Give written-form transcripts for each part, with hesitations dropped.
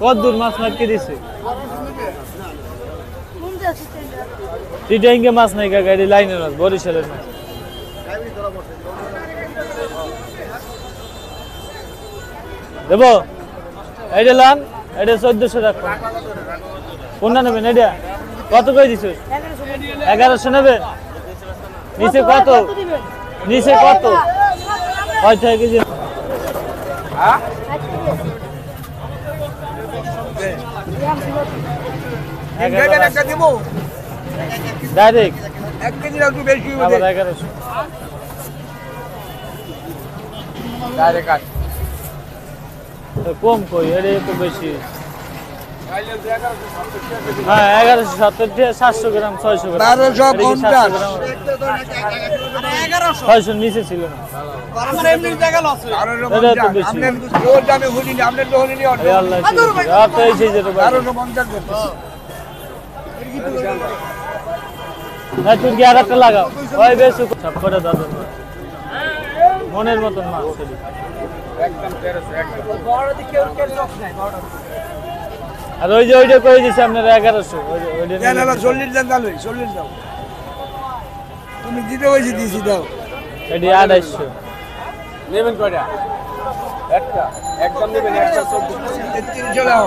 কত দূর মাছ মারকে দিছে চিটাঙ্গে মাছ নাই কাকা এটি লাইনের মাছ বরিশালের মাছ দেবো এইটা লান এটা 1400 টাকা কোনটা নেবেন এটা কত করে দিছো 1100 নেবে নিচে কত কয় টাকা কেজি হ্যাঁ ডাইরেক্ট 1 কেজি একটু বেশি হবে আবার 1100 ডাইরেক্ট কাট তো কম কই এর একটু বেশি হ্যাঁ 1170 700 গ্রাম 600 গ্রাম 1250 600 নিচে ছিল না আমার এমনি জায়গা লস এটা তো বেশি ওর দামে হলি না আমরা তো হলি না আল্লাহ রাত এই যে 1250 না তুই কি আরেকটা লাগাও ওই বেশ সব করে দাও মনের মতন মাছ একদম 1300 একদম বড় দিকে কেউ লস নাই বড় আর ওই যে ওইটা কই দিছে আপনারা 1100 ওইটা না না 40 দেন তাহলে 40 দাও তুমি দিতে হইছে দিছি দাও এডি 2800 নেবেন কয়টা একটা একদম নেবেন 114 চলে আও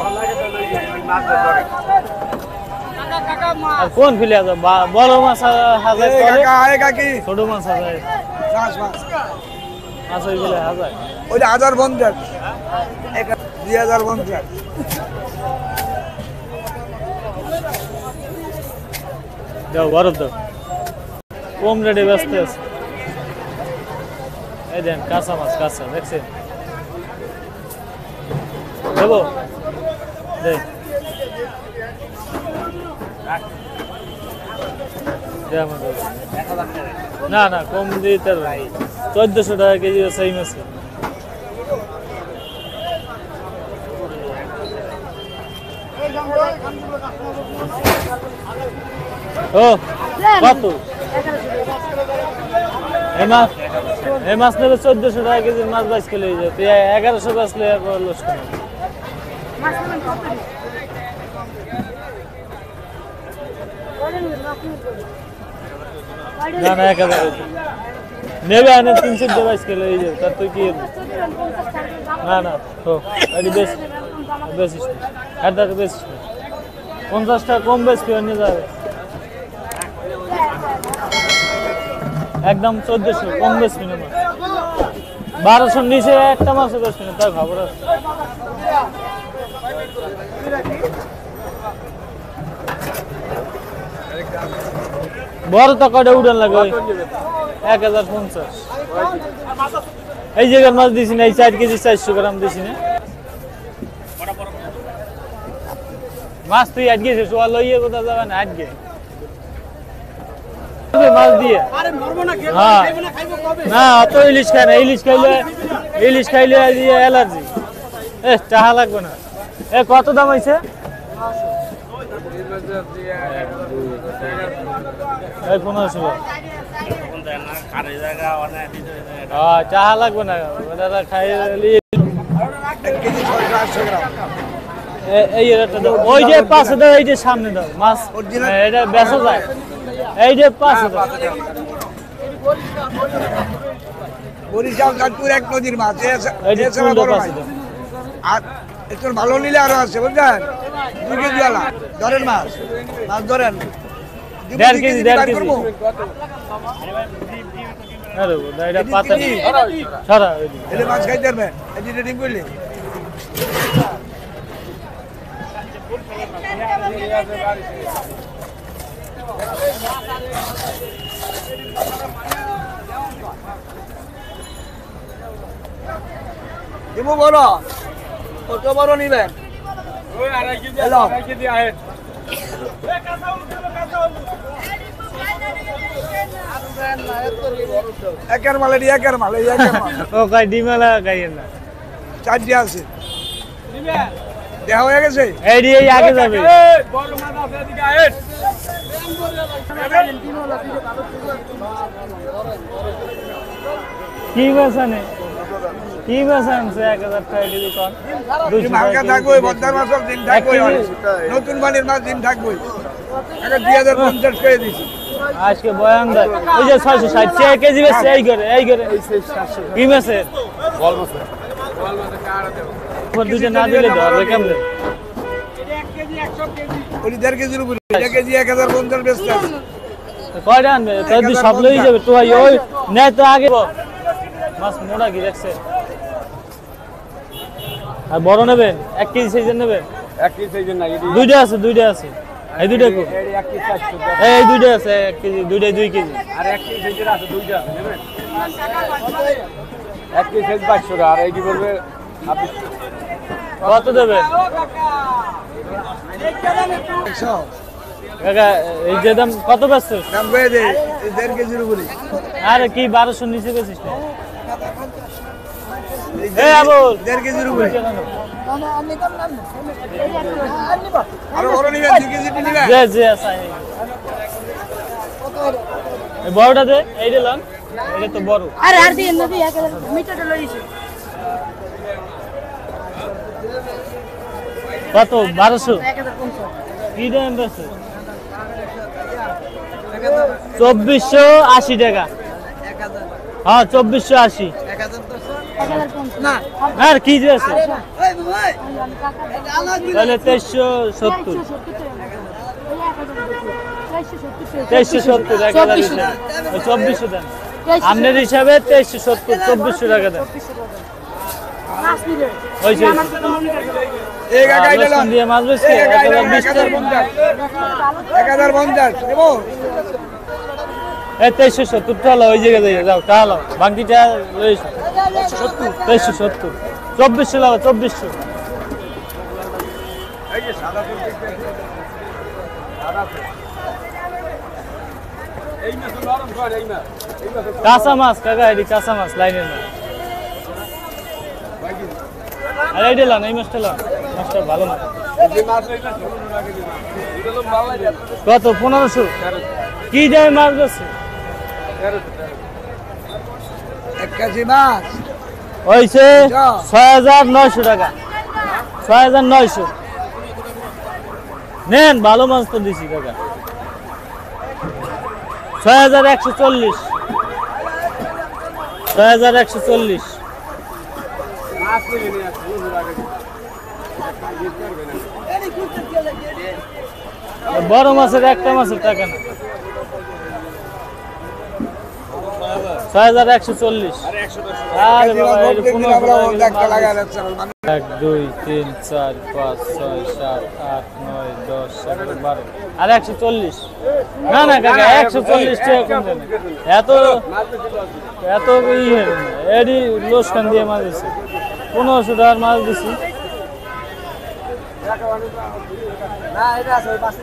কাকা আর কোন ফিলে আছে বড় মাছ হাজার করে কাকা আয় কাকি ছোট মাছ হাজার মাছ মাছ ওইগুলো হাজার ওইটা 1050 2050 যাও বরফ দাও কম রেটে ব্যস্ত আছে এই দেন কাঁচা মাছ কাঁচা দেখছেন দেবো দে না না কম দিতে 1400 টাকা কেজি সেই মাছ ও কত এই মাছ নেবে 1400 টাকা কেজি মাছ বাইশ কিলো হয়ে যায় 1100 বাঁচলে লস করে না না 1000 নেবে আনে 322 কিলো হয়ে যাবে তার তো কি না না তো এটি বেশ বেশি এটা বেশ 50 টাকা কম বেশ কি নিয়ে যাবে একদম 1400 কম বেশ কিনে মাছ 1200 নিচে একটা মাছ বেশ কিনে তাই খবর আছে বড় তো কয়টা উড়ান লাগে 1050 এই জায়গার মাছ দিছি না এই 4 কেজি 400 গ্রাম দিছি না মাছ তুই আজকে সোয়া লইয়ে কোথা যাবে না আজকে মাছ দিয়ে হ্যাঁ না অত ইলিশ খায় না ইলিশ খাইলে অ্যালার্জি টাকা লাগবে না কত দাম হয়েছে চাহা লাগবে না ওই যে 5000 এই যে সামনে দাও মাছ এটা বেচা যায় এই যে 5000 বরিশাল কানপুর এক নদীর মাছ আর একটু ভালো নিলে আরো আছে বুঝলেন 2 কেজি ওয়ালা ধরেন মাছ ধরেন 1.5 কেজি আরে এটা পাতা নেই সারা এটা মাছ খাইতে পারবেন এটা ডিম করলে দিমু বড় কত বড় নিবেন ওই 2.5 কেজি আহেন একের মাল ও কাই ডিমালা কাইয়েন না চারটি আছে নিবেন দেওয়া হয়ে গেছে এই আগে যাবে বড় মাছ আছে এদিকে আহেন কি মাছ আনে কি মাছ আনছে 1000 টাকা কেজি কম 200 মার্কা থাকবে বদ্দার মাছ সব দিন থাকবে নতুন মানের মাছ দিন থাকবে আগে 2050 করে দিছি আজকে বয়ানদার ওই যে 660 টাকা কেজি বেচছে এই করে কি মাছে বল মাছ পর দুটো না দিলে ধরবে কেমনে ওই 1.5 কেজির উপরে 1 কেজি 1050 বেচতে কয়টা আনবে তো দি সব লই যাবে তো ভাই ওই নেয় তো আগে মাছ মোড়া কি দেখছে আর বড় নেবেন 1 কেজি সাইজের নেবেন 1 কেজি সাইজের না দুইটা আছে এই দুইটা কো এই 1 কেজি 400 এই দুইটা আছে 1 কেজি দুইটাই 2 কেজি আর 1 কেজি সাইজের আছে দুইটা আছে নেবেন 1 কেজি সাইজ 500 টাকা আর এই কি বলবে আপনি কত দেবেন কাকা এই যে দাম কত বেচছো দাম কয়ে দে 1.5 কেজির উপরে আরে কি 1200 নিচে বেচিস না এই আবুল 1.5 কেজির উপরে আর বড় নিবে 2 কেজি নিবে যে আছে এই বড়টা দে এই দিলাম এটা তো বড় আরে আর দিন নদী 1000 মিটারটা লইছে কত 1200 1050 কি দাম বেচছো 2480 টাকা হ্যাঁ 2480 না আর কি যে আছে তাহলে 2370 2370 টাকা দিচ্ছেন 2400 দেন আপনার হিসাবে 2370 2400 টাকা দেন হয়েছে এই গাগাই দিলাম দিয়ে মাছ বেচছে 1050 দেবো এই 2370 টাকা ওই জায়গায় দিয়ে যাও তাহলে বাকিটা লইছো 2370 2400 লাও 2400 এই যে সাদা ফুল সাদা এই মাছ নরম করে এই মাছ কাঁচা মাছ কাকা এটি কাঁচা মাছ লাইনের মাছ আর এই দিলাম এই মাছটা লাম মাছটা ভালো না যে মাছ এই মাছ শুনুন আগে দিন এটা তো ভালো লাগে কত 1500 কি দামে মাছ বেচছে 1 কেজি মাছ হইছে 6900 টাকা 6900 নেন ভালো মাছ তো দিছি কাকা 6140 6140 মাছ নিয়ে নিয়ে শুনুন আগে বড় মাছের একটা মাছের টাকা না 6140 আরে বাবা এর 15 একটা লাগা যাচ্ছে 1 2 3 4 5 6 7 8 9 10 11 12 আর 140 না না কাকা 140 টাকা কম দেন এত এডি লোসকান দিয়ে মাছ দিছি 1500 টাকার মাছ দিছি না এটা আছে ওই পাশে